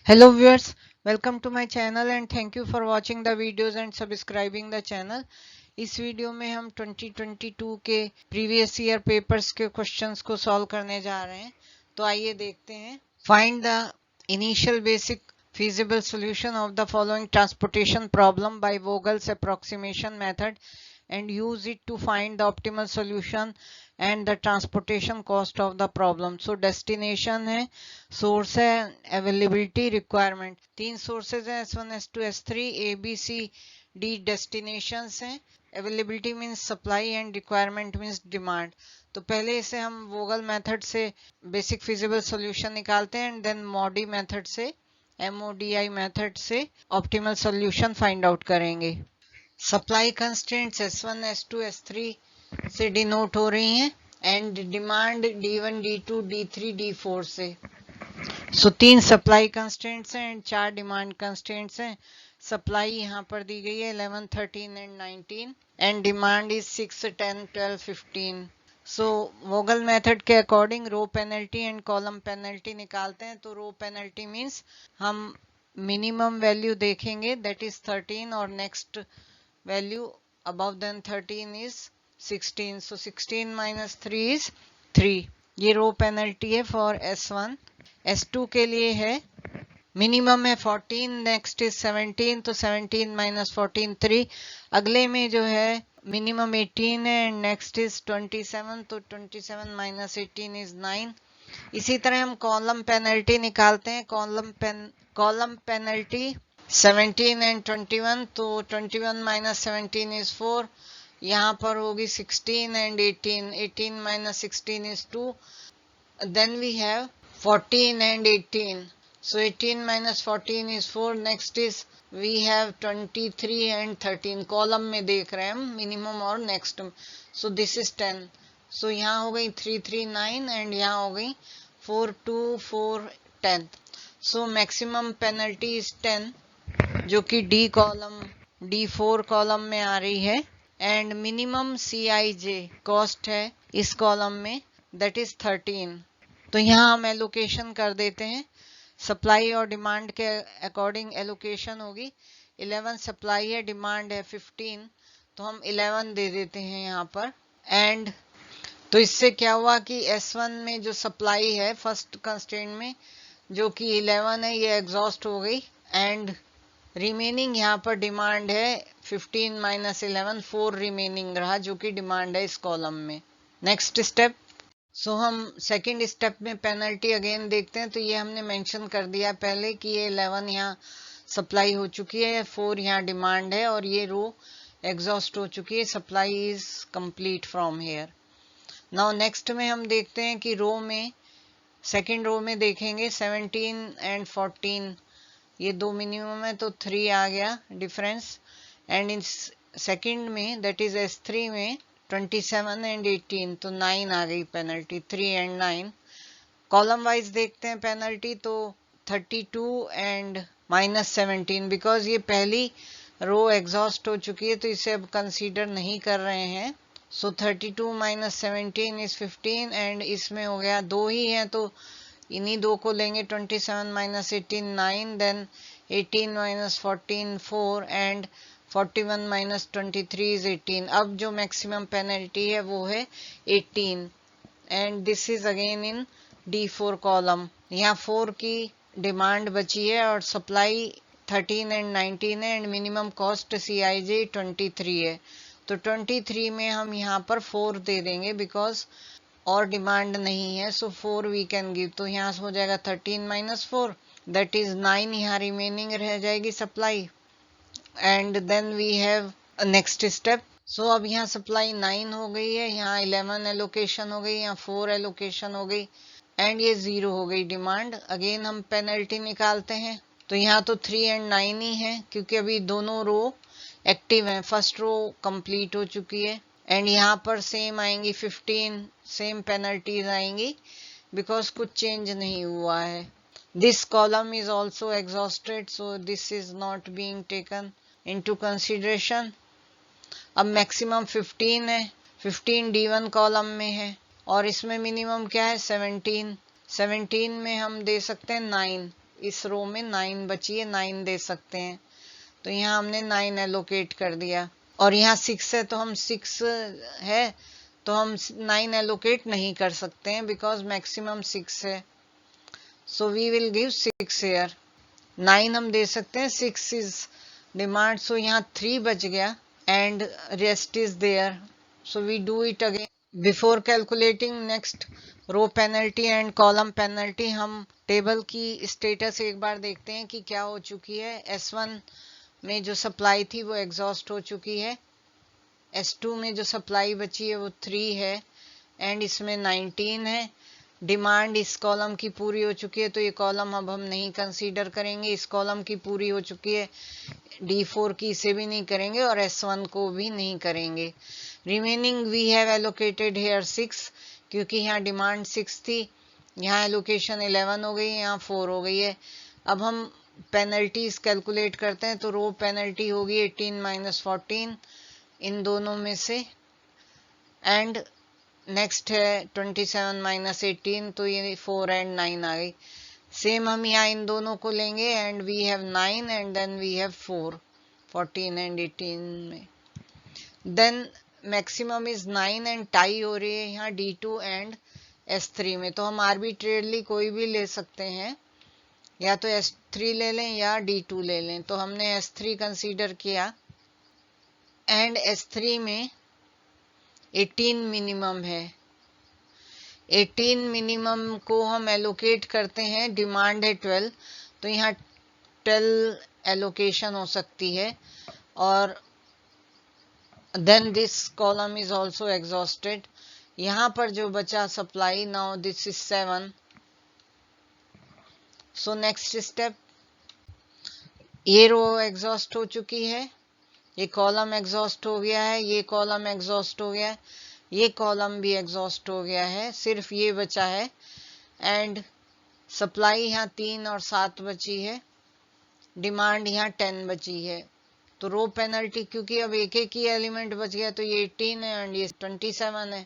Hello viewers, welcome to my channel and thank you for watching the videos and subscribing the channel. इस video में हम 2022 के previous year papers के questions को solve करने जा रहे हैं। तो आइए देखते हैं। Find the initial basic feasible solution of the following transportation problem by Vogel's approximation method and use it to find the optimal solution and the transportation cost of the problem. So destination है, source है, availability, requirement. तीन sources हैं S1, S2, S3, A, B, C, D destinations हैं. Availability means supply and requirement means demand. तो पहले इसे हम वोगल method से बेसिक फिजिबल सॉल्यूशन निकालते हैं एंड देन मॉडी मेथड से MODI मेथड से ऑप्टिमल सॉल्यूशन फाइंड आउट करेंगे। Supply constraints S1, S2, S3 से डिनोट हो रही हैं and demand D1, D2, D3, D4 से। सो तीन सप्लाई कंस्ट्रेंट्स हैं एंड चार डिमांड कंस्ट्रेंट्स हैं। सप्लाई यहाँ पर दी गई है 11, 13 and 19 and demand is 6, 10, 12, 15। So Vogel method के according row penalty and column penalty निकालते हैं। तो रो पेनल्टी मींस हम मिनिमम वैल्यू देखेंगे दैट इज 13 और next value above than 13 is 16। So 16 minus 3 is 3। ये रो पेनल्टी है फॉर S1। S2 के लिए है मिनिमम है 14, नेक्स्ट इज 17, तो 17 माइनस 14 3। अगले में जो है मिनिमम 18 है एंड नेक्स्ट इज 27, तो 27 माइनस 18 इज 9। इसी तरह हम कॉलम पेनल्टी निकालते हैं। कॉलम पेनल्टी 17 एंड 21, तो 21 माइनस 17 इज 4। यहाँ पर होगी 16 and 18, 18 minus 16 is 2। Then we have 14 and 18. So 18 minus 14 is 4. Next is we have 23 and 13. Column में देख रहे हैं हम मिनिमम और next. So this is 10. So यहाँ हो गई 3, 3, 9 and यहाँ हो गई 4, 2, 4, 10. So maximum penalty is 10 जो कि D4 कॉलम में आ रही है एंड मिनिमम CIJ कॉस्ट है इस कॉलम में दैट इज 13। तो यहाँ हम एलोकेशन कर देते हैं। सप्लाई और डिमांड के अकॉर्डिंग एलोकेशन होगी। 11 सप्लाई है, डिमांड है 15, तो हम 11 दे देते हैं यहाँ पर। एंड तो इससे क्या हुआ कि S1 में जो सप्लाई है फर्स्ट कंस्ट्रेंट में जो कि 11 है ये एग्जॉस्ट हो गई एंड रिमेनिंग यहाँ पर डिमांड है 15 माइनस 11, 4 रिमेनिंग रहा जो कि डिमांड है इस कॉलम में। Next step. सो हम सेकंड स्टेप में पेनल्टी अगेन देखते हैं। तो ये हमने मेंशन कर दिया पहले कि ये 11 यहाँ सप्लाई हो चुकी है, 4 यहाँ डिमांड है और ये रो एग्जॉस्ट हो चुकी है। Supply is complete from here. Now next में हम देखते हैं कि रो में सेकंड रो में देखेंगे 17 एंड 14 ये दो मिनिमम है तो 3 आ गया डिफरेंस एंड इन सेकंड में दैट इज S3 में 27 एंड 18 तो 9 आ गई पेनल्टी, 3 एंड 9। कॉलम वाइज देखते हैं पेनल्टी तो 32 एंड माइनस 17 बिकॉज ये पहली रो एग्जॉस्ट हो चुकी है तो इसे अब कंसीडर नहीं कर रहे हैं। सो 32 माइनस 17 इज 15 एंड इसमें हो गया दो ही है तो इन्हीं दो को लेंगे। 27 minus 18 9, then 18 minus 14 4 and 41 minus 23 is 18। अब जो मैक्सिमम पेनल्टी है वो है 18 and this is again in D4 column. यहाँ 4 की डिमांड बची है और सप्लाई 13 एंड 19 है एंड मिनिमम कॉस्ट CIJ 23 है। तो 23 में हम यहाँ पर 4 दे देंगे बिकॉज और डिमांड नहीं है। सो 4 वी कैन गिव। तो यहाँ हो जाएगा 13 माइनस 4 दैट इज 9 यहाँ रिमेनिंग रह जाएगी supply and then we have next step. So अब यहाँ सप्लाई 9 हो गई है, यहाँ 11 एलोकेशन हो गई, यहाँ 4 एलोकेशन हो गई एंड ये 0 हो गई डिमांड। अगेन हम पेनल्टी निकालते हैं तो यहाँ तो 3 एंड 9 ही है क्योंकि अभी दोनों रो एक्टिव हैं। फर्स्ट रो कंप्लीट हो चुकी है एंड यहाँ पर सेम आएंगी 15 सेम पेनल्टीज आएंगी बिकॉज कुछ चेंज नहीं हुआ है। This column is also exhausted so this is not being taken into consideration. अब मैक्सिमम 15 है, 15 D1 कॉलम में है और इसमें मिनिमम क्या है 17। 17 में हम दे सकते हैं 9 इस रो में 9 बची है, 9 दे सकते हैं, तो यहाँ हमने 9 एलोकेट कर दिया। और यहाँ 6 है तो हम 6 है तो हम 9 एलोकेट नहीं कर सकते हैं बिकॉज मैक्सिमम 6 है, so we will give 6 here. 9 हम दे सकते हैं, 6 इज डिमांड, सो यहाँ 3 बच गया and rest is there, so we do it again. Before calculating next row penalty and column penalty, हम टेबल की स्टेटस एक बार देखते हैं कि क्या हो चुकी है। S1 में जो सप्लाई थी वो एग्जॉस्ट हो चुकी है, S2 में जो सप्लाई बची है वो 3 है एंड इसमें 19 है। डिमांड इस कॉलम की पूरी हो चुकी है, तो ये कॉलम अब हम नहीं कंसीडर करेंगे। इस कॉलम की पूरी हो चुकी है, D4 की इसे भी नहीं करेंगे और S1 को भी नहीं करेंगे। Remaining we have allocated here 6, क्योंकि यहाँ डिमांड 6 थी, यहाँ एलोकेशन 11 हो गई है, यहाँ 4 हो गई है। अब हम पेनल्टीज कैलकुलेट करते हैं, तो रो पेनल्टी होगी 18 माइनस 14 इन दोनों में से, एंड नेक्स्ट है 27 माइनस 18, तो ये 4 एंड 9 आ गई। सेम हम यहाँ इन दोनों को लेंगे and we have 9 and then we have 4, 14 and 18 में। Then maximum is 9 and tie हो रही है यहाँ D2 एंड S3 में, तो हम आर्बिट्रेरली कोई भी ले सकते हैं, या तो S3 ले लें या D2 ले लें। तो हमने S3 कंसीडर किया एंड S3 में 18 मिनिमम है। 18 मिनिमम को हम एलोकेट करते हैं, डिमांड है 12, तो यहाँ 12 एलोकेशन हो सकती है और then this column is also exhausted. यहाँ पर जो बचा supply, now this is 7, so next step, ये रो एग्जॉस्ट हो चुकी है, ये कॉलम एग्जॉस्ट हो गया है, ये कॉलम एग्जॉस्ट हो गया है, ये कॉलम भी एग्जॉस्ट हो गया है, सिर्फ ये बचा है एंड सप्लाई यहाँ 3 और 7 बची है, डिमांड यहाँ 10 बची है। तो रो पेनल्टी, क्योंकि अब एक एक ही एलिमेंट बच गया, तो ये 18 है एंड ये 27 है,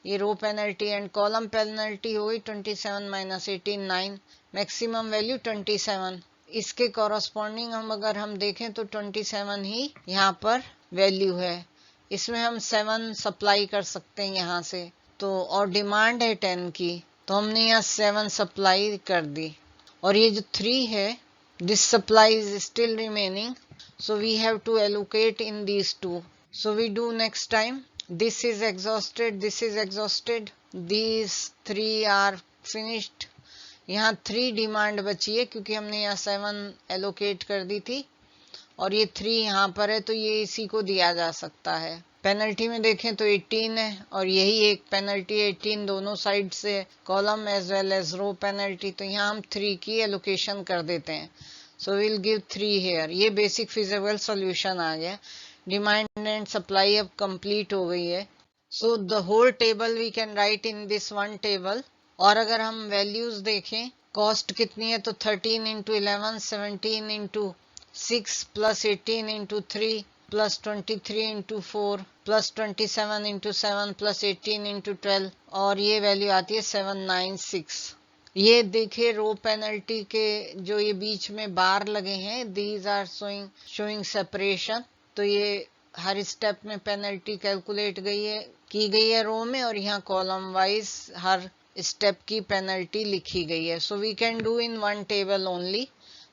ये रो पेनल्टी एंड कॉलम पेनल्टी हो गई 27 माइनस 18, 9, मैक्सिमम वैल्यू 27। इसके कॉरस्पॉन्डिंग हम देखें तो 27 ही यहाँ पर वैल्यू है, इसमें हम 7 सप्लाई कर सकते हैं यहाँ से, तो और डिमांड है 10 की, तो हमने यहाँ 7 सप्लाई कर दी। और ये जो 3 है, this supply is still remaining, so we have to allocate in these two, so we do next time। this is exhausted, this is exhausted, these 3 are finished। यहाँ 3 डिमांड बची है क्योंकि हमने यहाँ 7 एलोकेट कर दी थी और ये 3 यहाँ पर है, तो ये इसी को दिया जा सकता है। पेनल्टी में देखें तो 18 है और यही एक पेनल्टी 18 दोनों साइड से, column as well as row penalty, तो यहाँ हम 3 की एलोकेशन कर देते हैं, सो विल गिव 3 हेयर। ये बेसिक फिजिबल सॉल्यूशन आ गया। डिमांड एंड सप्लाई अब कंप्लीट हो गई है, so the whole table we can write in this one table. और अगर हम वैल्यूज देखें, कॉस्ट कितनी है, तो 13 into 11, 17 into 6 plus 18 into 3 plus 23 into 4 plus 27 into 7 plus 18 into 12, और ये वैल्यू आती है 796। ये देखिए रो पेनल्टी के जो ये बीच में बार लगे हैं, दीज आर शोइंग सेपरेशन, तो ये हर स्टेप में पेनल्टी कैलकुलेट की गई है रो में, और यहाँ कॉलम वाइज हर स्टेप की पेनल्टी लिखी गई है। So we can do in one table only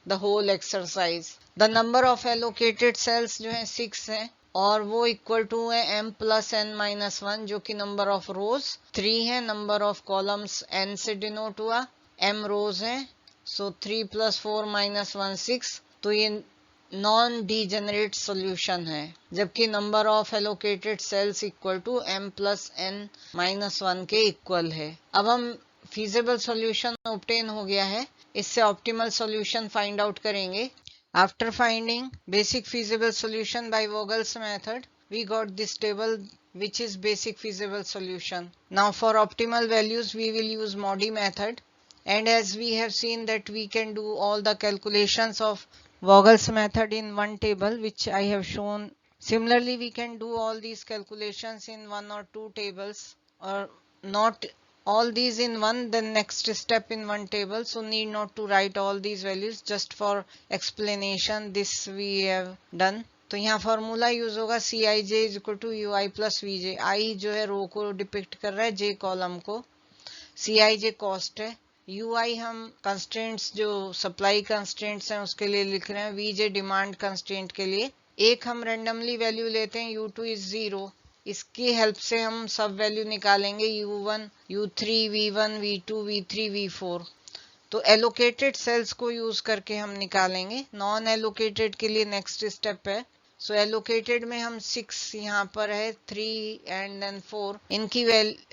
the whole exercise. The number of allocated cells जो है 6 है और वो इक्वल टू है m प्लस n माइनस 1, जो कि नंबर ऑफ रोज 3 है, नंबर ऑफ कॉलम्स n से डिनोट हुआ, m रोज है, सो 3 प्लस 4 माइनस 1 6, तो ये नॉन डीजेनरेट सॉल्यूशन है, जबकि number of allocated cells equal to m plus n minus 1 के इक्वल है। अब हम फीजिबल सॉल्यूशन ऑब्टेन हो गया है, इससे ऑप्टिमल सॉल्यूशन फाइंड आउट करेंगे। After finding basic feasible solution by Vogel's method, we got this table which is basic feasible solution. Now for optimal values we will use Modi method, and as we have seen that we can do all the calculations of Vogel's method in one table which I have shown. Similarly we can do all these calculations in 1 or 2 tables, or not all these in one, then next step in one table, so need not to write all these values, just for explanation this we have done. तो यहाँ formula use होगा C I J is equal to U I plus V J. I जो है रो को depict कर रहा है, जे column को, सी आई जे कॉस्ट है, यू आई हम कंस्ट्रेंट्स जो सप्लाई कंस्ट्रेंट्स हैं उसके लिए लिख रहे हैं, वी जे डिमांड कंस्ट्रेंट के लिए. एक हम रेंडमली वैल्यू लेते हैं, u2 इज 0, इसकी हेल्प से हम सब वैल्यू निकालेंगे, u1, u3, v1, v2, v3, v4. तो एलोकेटेड सेल्स को यूज करके हम निकालेंगे. नॉन एलोकेटेड के लिए नेक्स्ट स्टेप है. सो एलोकेटेड में हम 6 यहाँ पर है, 3 एंड देन 4, इनकी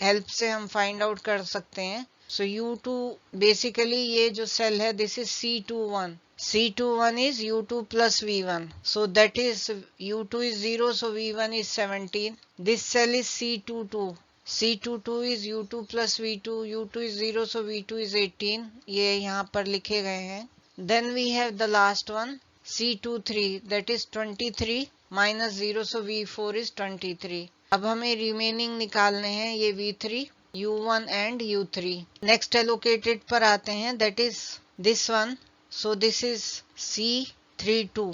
हेल्प से हम फाइंड आउट कर सकते हैं. सो u2 बेसिकली ये जो सेल है this is C21. C21 is u2 plus v1. So that is u2 is 0, so v1 is 17. This cell is C22. C22 is u2 plus v2. u2 is 0, so v2 is 18. ये यहाँ पर लिखे गए हैं. Then we have the last one C23, that is 23 minus 0, so v4 is 23. अब हमें remaining निकालने हैं, ये v3, u1 and u3. Next allocated पर आते हैं, that is this one. So this is C32.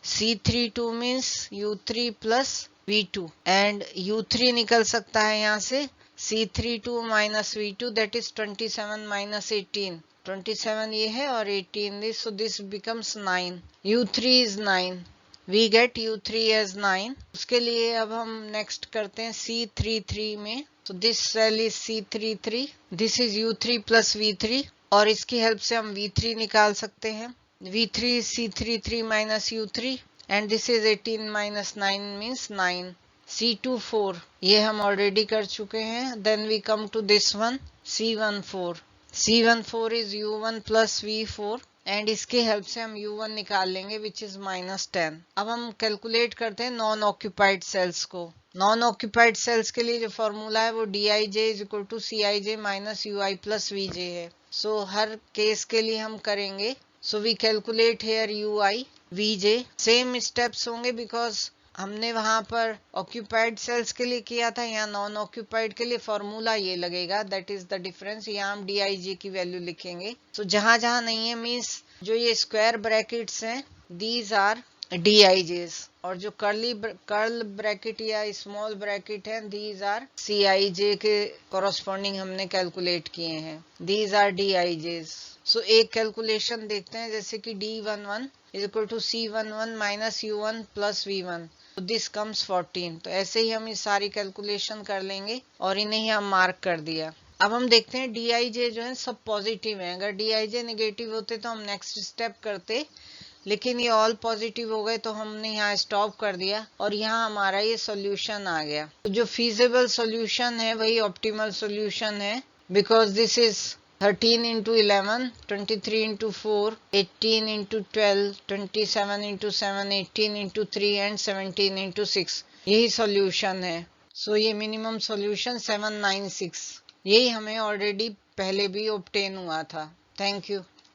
C32 means u3 plus v2 and u3 निकल सकता है यहाँ से C32 minus v2, that is 27 minus 18. 27 ये है और 18 this, so this becomes 9. u3 is 9. We get u3 as 9. उसके लिए अब हम next करते हैं C33 में. So this cell is C33. This is u3 plus v3. और इसकी हेल्प से हम v3 निकाल सकते हैं. v3 is C33 minus u3 and this is 18 minus 9 means 9. C24 ये हम ऑलरेडी कर चुके हैं. Then we come to this one C14. C14 is u1 plus v4 and इसके हेल्प से हम u1 निकाल लेंगे विच इज -10. अब हम कैलकुलेट करते हैं नॉन ऑक्यूपाइड सेल्स को. नॉन ऑक्यूपाइड सेल्स के लिए जो फॉर्मूला है वो dij is equal to CIJ minus UI plus VJ है. सो हर केस के लिए हम करेंगे. So we calculate here UI VJ. Same steps होंगे बिकॉज हमने वहां पर ऑक्यूपाइड सेल्स के लिए किया था, यहाँ नॉन ऑक्यूपाइड के लिए फॉर्मूला ये लगेगा, दैट इज द डिफरेंस. यहाँ हम dij की वैल्यू लिखेंगे. सो जहां जहां नहीं है मीन्स जो ये स्क्वायर ब्रैकेट्स हैं दीज आर dij's और जो कर्ल ब्रैकेट या स्मॉल ब्रैकेट है दीज आर CIJ के कॉरस्पॉन्डिंग हमने कैलकुलेट किए हैं. These are dij's. सो एक कैलकुलेशन देखते हैं जैसे कि D11 is equal to C11 minus U1 plus V1. This comes 14. तो ऐसे ही हम ये सारी कैलकुलेशन कर लेंगे और इन्हें ही हम मार्क कर दिया. अब हम देखते हैं dij जो है सब पॉजिटिव है. अगर dij नेगेटिव होते तो हम नेक्स्ट स्टेप करते, लेकिन ये ऑल पॉजिटिव हो गए तो हमने यहाँ स्टॉप कर दिया और यहाँ हमारा ये सॉल्यूशन आ गया. तो जो फीजिबल सॉल्यूशन है वही ऑप्टिमल सॉल्यूशन है because this is 13 into 11, 23 into 4, 18 into 12, 27 into 7, 18 into 3 and 17 into 6. यही सॉल्यूशन है. सो ये मिनिमम सॉल्यूशन 796. यही हमें ऑलरेडी पहले भी ऑब्टेन हुआ था. Thank you.